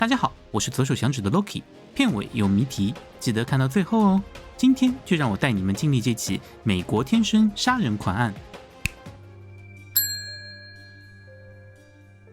大家好，我是左手响指的 Loki， 片尾有谜题，记得看到最后哦。今天就让我带你们经历这起美国天生杀人狂案。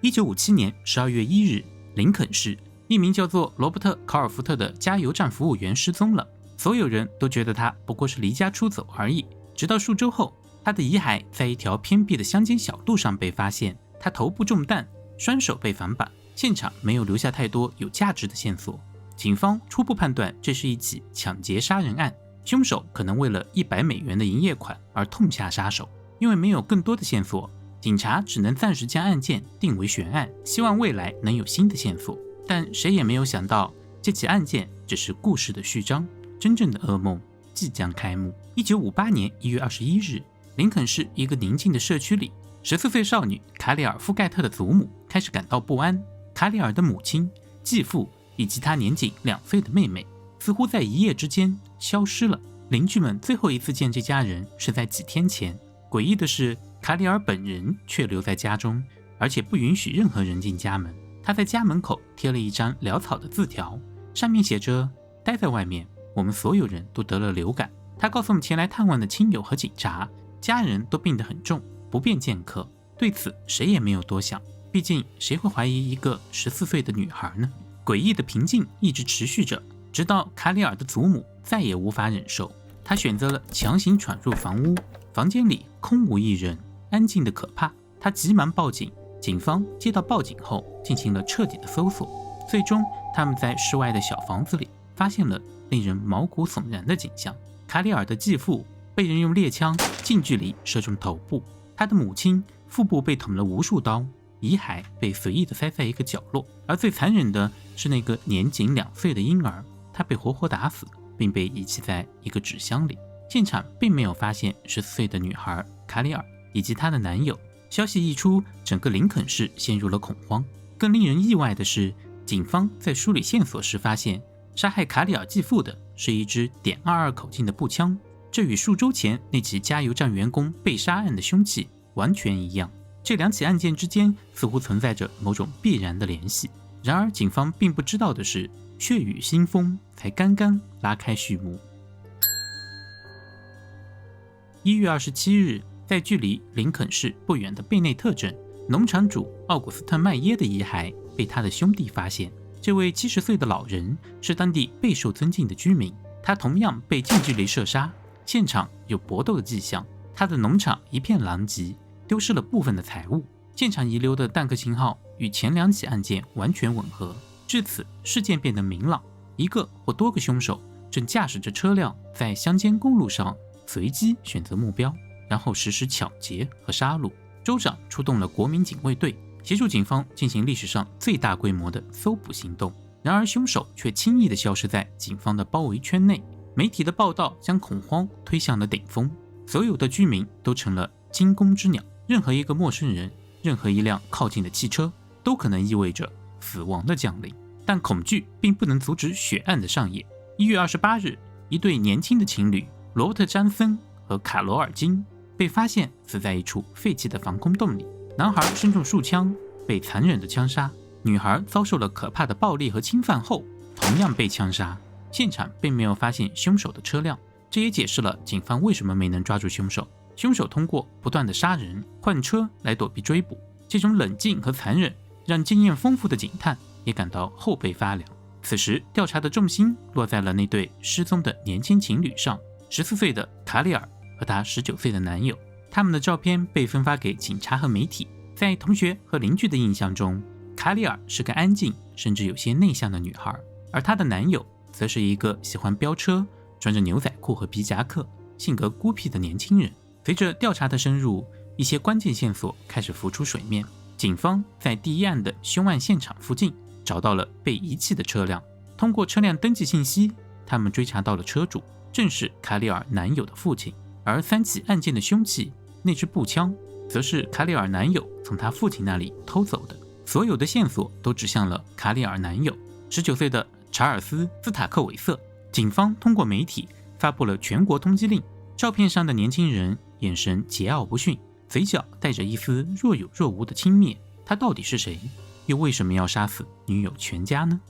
1957年12月1日，林肯市一名叫做罗伯特·考尔福特的加油站服务员失踪了，所有人都觉得他不过是离家出走而已。直到数周后，他的遗骸在一条偏僻的乡间小路上被发现，他头部中弹，双手被反绑，现场没有留下太多有价值的线索。警方初步判断这是一起抢劫杀人案，凶手可能为了$100的营业款而痛下杀手。因为没有更多的线索，警察只能暂时将案件定为悬案，希望未来能有新的线索。但谁也没有想到，这起案件只是故事的序章，真正的噩梦即将开幕。1958年1月21日，林肯市一个宁静的社区里，14岁少女卡里尔·富盖特的祖母开始感到不安。卡里尔的母亲、继父以及她年仅2岁的妹妹，似乎在一夜之间消失了。邻居们最后一次见这家人是在几天前。诡异的是，卡里尔本人却留在家中，而且不允许任何人进家门。他在家门口贴了一张潦草的字条，上面写着：待在外面，我们所有人都得了流感。他告诉前来探望的亲友和警察，家人都病得很重，不便见客。对此谁也没有多想，毕竟谁会怀疑一个14岁的女孩呢？诡异的平静一直持续着，直到卡里尔的祖母再也无法忍受，她选择了强行闯入房屋，房间里空无一人，安静的可怕。她急忙报警，警方接到报警后进行了彻底的搜索，最终他们在室外的小房子里发现了令人毛骨悚然的景象。卡里尔的继父被人用猎枪近距离射中头部，他的母亲腹部被捅了无数刀，遗骸被随意地塞在一个角落，而最残忍的是那个年仅2岁的婴儿，他被活活打死，并被遗弃在一个纸箱里。现场并没有发现14岁的女孩卡里尔以及她的男友。消息一出，整个林肯市陷入了恐慌。更令人意外的是，警方在梳理线索时发现，杀害卡里尔继父的是一支.22口径的步枪，这与数周前那起加油站员工被杀案的凶器完全一样。这2起案件之间似乎存在着某种必然的联系。然而警方并不知道的是，血雨腥风才刚刚拉开序幕。1月27日，在距离林肯市不远的贝内特镇，农场主奥古斯特·麦耶的遗骸被他的兄弟发现。这位70岁的老人是当地备受尊敬的居民，他同样被近距离射杀，现场有搏斗的迹象。他的农场一片狼藉，丢失了部分的财物，现场遗留的弹壳型号与前2起案件完全吻合。至此，事件变得明朗，一个或多个凶手正驾驶着车辆在乡间公路上随机选择目标，然后实施抢劫和杀戮。州长出动了国民警卫队，协助警方进行历史上最大规模的搜捕行动。然而凶手却轻易地消失在警方的包围圈内。媒体的报道将恐慌推向了顶峰，所有的居民都成了惊弓之鸟，任何一个陌生人，任何一辆靠近的汽车都可能意味着死亡的降临。但恐惧并不能阻止血案的上演。1月28日，一对年轻的情侣罗伯特·詹森和卡罗尔·金被发现死在一处废弃的防空洞里。男孩身中数枪，被残忍的枪杀；女孩遭受了可怕的暴力和侵犯后，同样被枪杀。现场并没有发现凶手的车辆，这也解释了警方为什么没能抓住凶手。凶手通过不断的杀人、换车来躲避追捕，这种冷静和残忍让经验丰富的警探也感到后背发凉。此时，调查的重心落在了那对失踪的年轻情侣上，14岁的卡里尔和她19岁的男友。他们的照片被分发给警察和媒体。在同学和邻居的印象中，卡里尔是个安静甚至有些内向的女孩，而她的男友则是一个喜欢飙车、穿着牛仔裤和皮夹克、性格孤僻的年轻人。随着调查的深入，一些关键线索开始浮出水面。警方在第一案的凶案现场附近找到了被遗弃的车辆，通过车辆登记信息，他们追查到了车主正是卡里尔男友的父亲。而3起案件的凶器，那支步枪则是卡里尔男友从他父亲那里偷走的。所有的线索都指向了卡里尔男友19岁的查尔斯·斯塔克韦瑟。警方通过媒体发布了全国通缉令。照片上的年轻人眼神桀骜不驯，嘴角带着一丝若有若无的轻蔑。他到底是谁？又为什么要杀死女友全家呢？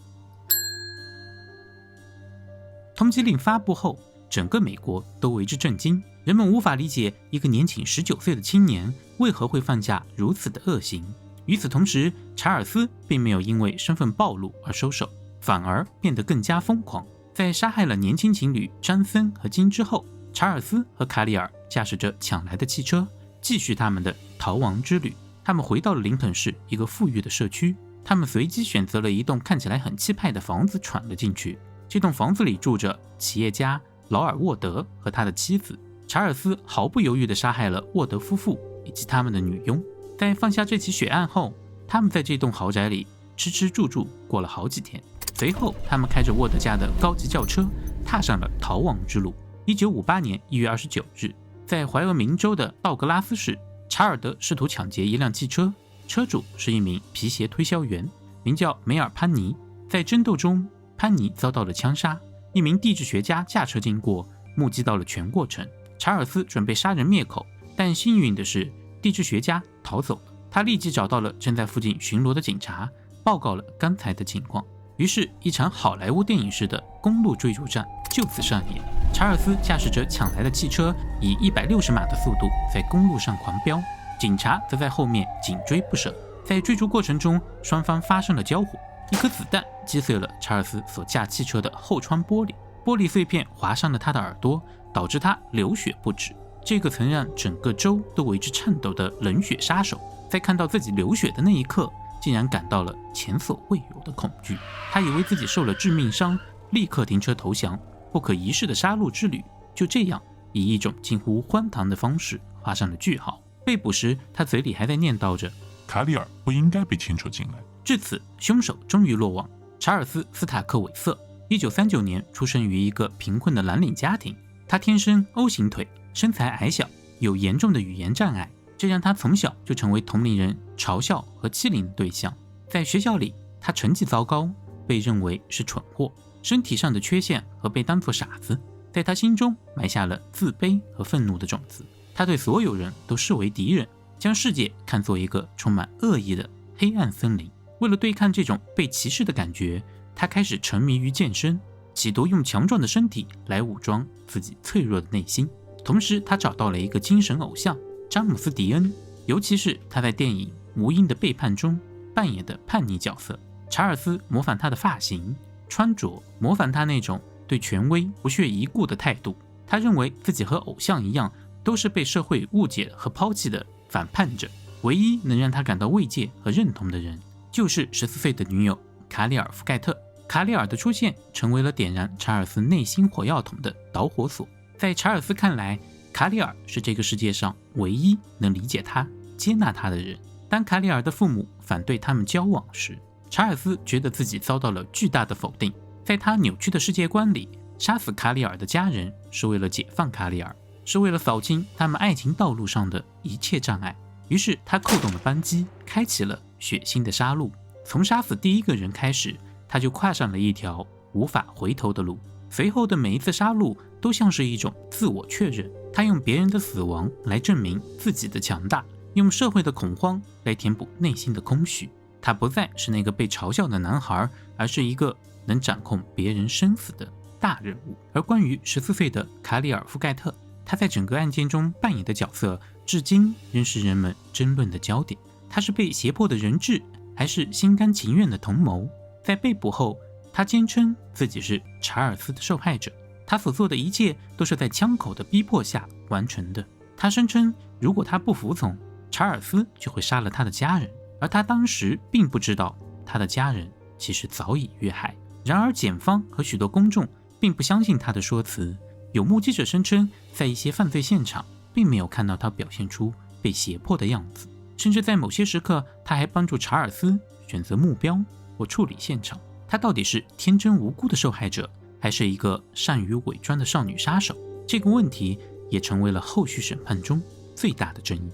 通缉令发布后，整个美国都为之震惊，人们无法理解一个年仅19岁的青年为何会犯下如此的恶行。与此同时，查尔斯并没有因为身份暴露而收手，反而变得更加疯狂。在杀害了年轻情侣詹森和金之后，查尔斯和卡里尔驾驶着抢来的汽车，继续他们的逃亡之旅。他们回到了林肯市一个富裕的社区，他们随机选择了一栋看起来很气派的房子闯了进去。这栋房子里住着企业家劳尔沃德和他的妻子。查尔斯毫不犹豫地杀害了沃德夫妇以及他们的女佣。在放下这起血案后，他们在这栋豪宅里吃吃住住过了好几天。随后他们开着沃德家的高级轿车踏上了逃亡之路。1958年1月29日，在怀俄明州的道格拉斯市，查尔德试图抢劫一辆汽车，车主是一名皮鞋推销员，名叫梅尔潘尼。在争斗中，潘尼遭到了枪杀，一名地质学家驾车经过，目击到了全过程。查尔斯准备杀人灭口，但幸运的是，地质学家逃走了。他立即找到了正在附近巡逻的警察，报告了刚才的情况。于是，一场好莱坞电影式的公路追逐战就此上演。查尔斯驾驶着抢来的汽车，以160码的速度在公路上狂飙，警察则在后面紧追不舍。在追逐过程中，双方发生了交火，一颗子弹击碎了查尔斯所驾汽车的后窗玻璃，玻璃碎片划伤了他的耳朵，导致他流血不止。这个曾让整个州都为之颤抖的冷血杀手，在看到自己流血的那一刻，竟然感到了前所未有的恐惧。他以为自己受了致命伤，立刻停车投降。不可一世的杀戮之旅就这样以一种近乎荒唐的方式画上了句号。被捕时，他嘴里还在念叨着卡里尔不应该被牵扯进来。至此，凶手终于落网。查尔斯·斯塔克韦瑟1939年出生于一个贫困的蓝领家庭，他天生 O 型腿，身材矮小，有严重的语言障碍，这让他从小就成为同龄人嘲笑和欺凌的对象。在学校里，他成绩糟糕，被认为是蠢货，身体上的缺陷和被当作傻子，在他心中埋下了自卑和愤怒的种子。他对所有人都视为敌人，将世界看作一个充满恶意的黑暗森林。为了对抗这种被歧视的感觉，他开始沉迷于健身，企图用强壮的身体来武装自己脆弱的内心。同时，他找到了一个精神偶像詹姆斯·迪恩，尤其是他在电影《无因的背叛》中扮演的叛逆角色。查尔斯模仿他的发型、穿着，模仿他那种对权威不屑一顾的态度。他认为自己和偶像一样，都是被社会误解和抛弃的反叛者。唯一能让他感到慰藉和认同的人，就是14岁的女友卡里尔·福盖特。卡里尔的出现成为了点燃查尔斯内心火药桶的导火索。在查尔斯看来，卡里尔是这个世界上唯一能理解他、接纳他的人。当卡里尔的父母反对他们交往时，查尔斯觉得自己遭到了巨大的否定。在他扭曲的世界观里，杀死卡里尔的家人是为了解放卡里尔，是为了扫清他们爱情道路上的一切障碍。于是他扣动了扳机，开启了血腥的杀戮。从杀死第一个人开始，他就跨上了一条无法回头的路。随后的每一次杀戮都像是一种自我确认，他用别人的死亡来证明自己的强大，用社会的恐慌来填补内心的空虚。他不再是那个被嘲笑的男孩，而是一个能掌控别人生死的大人物。而关于14岁的卡里尔·福盖特，他在整个案件中扮演的角色，至今仍是人们争论的焦点。他是被胁迫的人质，还是心甘情愿的同谋？在被捕后，他坚称自己是查尔斯的受害者，他所做的一切都是在枪口的逼迫下完成的。他声称，如果他不服从，查尔斯就会杀了他的家人，而他当时并不知道他的家人其实早已遇害。然而，检方和许多公众并不相信他的说辞。有目击者声称，在一些犯罪现场，并没有看到他表现出被胁迫的样子，甚至在某些时刻，他还帮助查尔斯选择目标或处理现场。他到底是天真无辜的受害者，还是一个善于伪装的少女杀手？这个问题也成为了后续审判中最大的争议。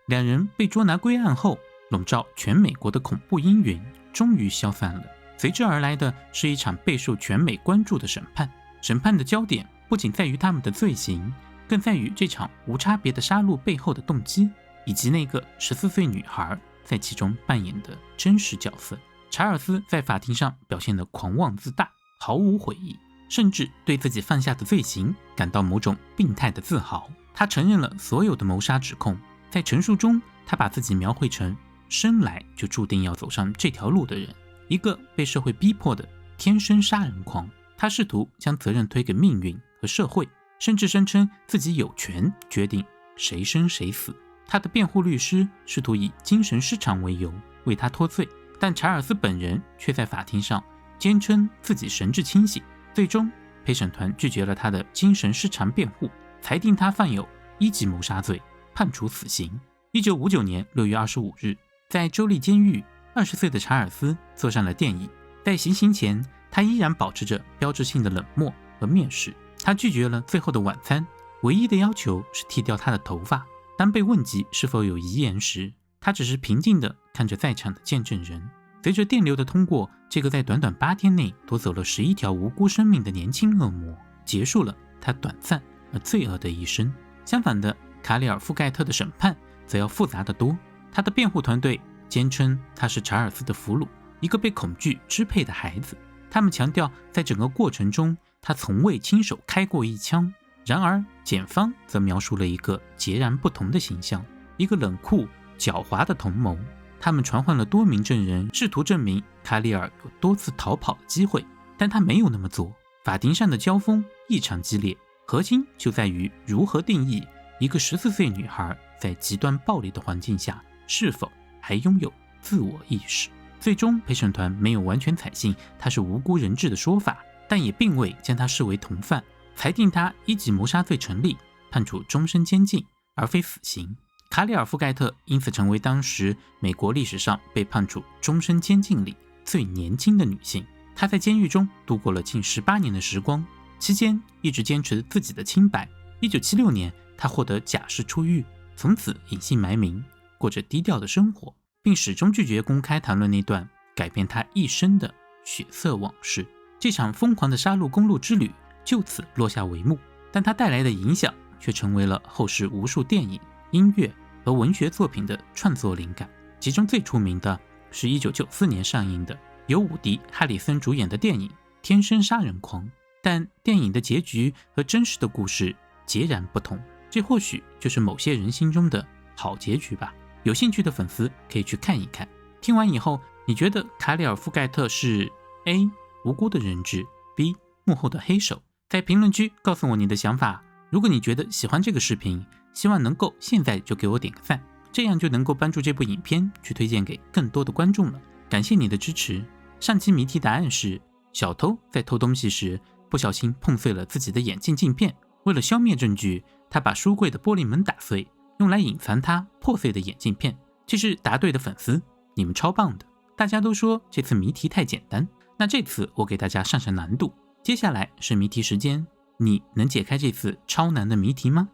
两人被捉拿归案后，笼罩全美国的恐怖阴云终于消散了。随之而来的是一场备受全美关注的审判。审判的焦点不仅在于他们的罪行，更在于这场无差别的杀戮背后的动机。以及那个14岁女孩在其中扮演的真实角色。查尔斯在法庭上表现得狂妄自大，毫无悔意，甚至对自己犯下的罪行感到某种病态的自豪。他承认了所有的谋杀指控，在陈述中，他把自己描绘成生来就注定要走上这条路的人，一个被社会逼迫的天生杀人狂。他试图将责任推给命运和社会，甚至声称自己有权决定谁生谁死。他的辩护律师试图以精神失常为由为他脱罪，但查尔斯本人却在法庭上坚称自己神志清醒。最终，陪审团拒绝了他的精神失常辩护，裁定他犯有1级谋杀罪，判处死刑。1959年6月25日，在州立监狱，20岁的查尔斯坐上了电椅。在行刑前，他依然保持着标志性的冷漠和蔑视。他拒绝了最后的晚餐，唯一的要求是剃掉他的头发。当被问及是否有遗言时，他只是平静地看着在场的见证人。随着电流的通过，这个在短短8天内夺走了11条无辜生命的年轻恶魔，结束了他短暂而罪恶的一生。相反的，卡里尔·富盖特的审判则要复杂得多。他的辩护团队坚称他是查尔斯的俘虏，一个被恐惧支配的孩子。他们强调，在整个过程中，他从未亲手开过一枪。然而，检方则描述了一个截然不同的形象，一个冷酷、狡猾的同谋。他们传唤了多名证人，试图证明卡里尔有多次逃跑的机会，但他没有那么做。法庭上的交锋异常激烈，核心就在于如何定义一个14岁女孩在极端暴力的环境下是否还拥有自我意识。最终，陪审团没有完全采信他是无辜人质的说法，但也并未将他视为同犯，裁定他1级谋杀罪成立，判处终身监禁而非死刑。卡里尔·富盖特因此成为当时美国历史上被判处终身监禁里最年轻的女性。她在监狱中度过了近18年的时光，期间一直坚持自己的清白。1976年，她获得假释出狱，从此隐姓埋名，过着低调的生活，并始终拒绝公开谈论那段改变她一生的血色往事。这场疯狂的杀戮公路之旅就此落下帷幕，但它带来的影响却成为了后世无数电影、音乐和文学作品的创作灵感。其中最出名的是1994年上映的由伍迪·哈里森主演的电影《天生杀人狂》，但电影的结局和真实的故事截然不同。这或许就是某些人心中的好结局吧。有兴趣的粉丝可以去看一看。听完以后，你觉得卡里尔·富盖特是 A 无辜的人质， B 幕后的黑手？在评论区告诉我你的想法。如果你觉得喜欢这个视频，希望能够现在就给我点个赞，这样就能够帮助这部影片去推荐给更多的观众了。感谢你的支持。上期谜题答案是，小偷在偷东西时不小心碰碎了自己的眼镜镜片，为了消灭证据，他把书柜的玻璃门打碎，用来隐藏他破碎的眼镜片。这是答对的粉丝，你们超棒的。大家都说这次谜题太简单，那这次我给大家上难度。接下来是谜题时间，你能解开这次超难的谜题吗？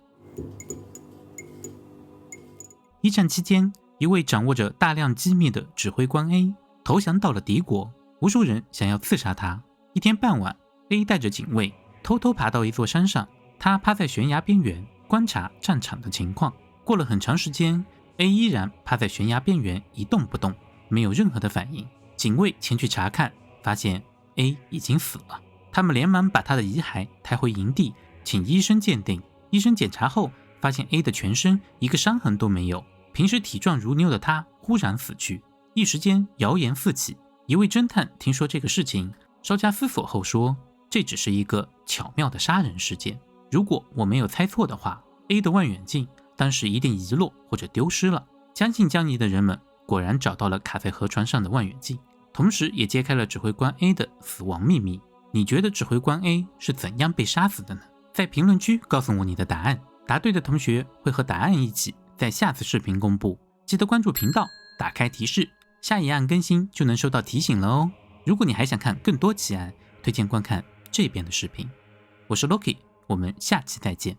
一战期间，一位掌握着大量机密的指挥官 A 投降到了敌国，无数人想要刺杀他。一天傍晚， A 带着警卫偷偷爬到一座山上，他趴在悬崖边缘观察战场的情况。过了很长时间， A 依然趴在悬崖边缘一动不动，没有任何的反应。警卫前去查看，发现 A 已经死了。他们连忙把他的遗骸抬回营地，请医生鉴定。医生检查后发现 A 的全身一个伤痕都没有，平时体壮如牛的他忽然死去。一时间谣言四起。一位侦探听说这个事情，稍加思索后说，这只是一个巧妙的杀人事件。如果我没有猜错的话， A 的望远镜当时一定遗落或者丢失了。将信将疑的人们果然找到了卡在河船上的望远镜，同时也揭开了指挥官 A 的死亡秘密。你觉得指挥官 A 是怎样被杀死的呢？在评论区告诉我你的答案，答对的同学会和答案一起在下次视频公布。记得关注频道，打开提示，下一案更新就能收到提醒了哦。如果你还想看更多奇案，推荐观看这边的视频。我是 Loki， 我们下期再见。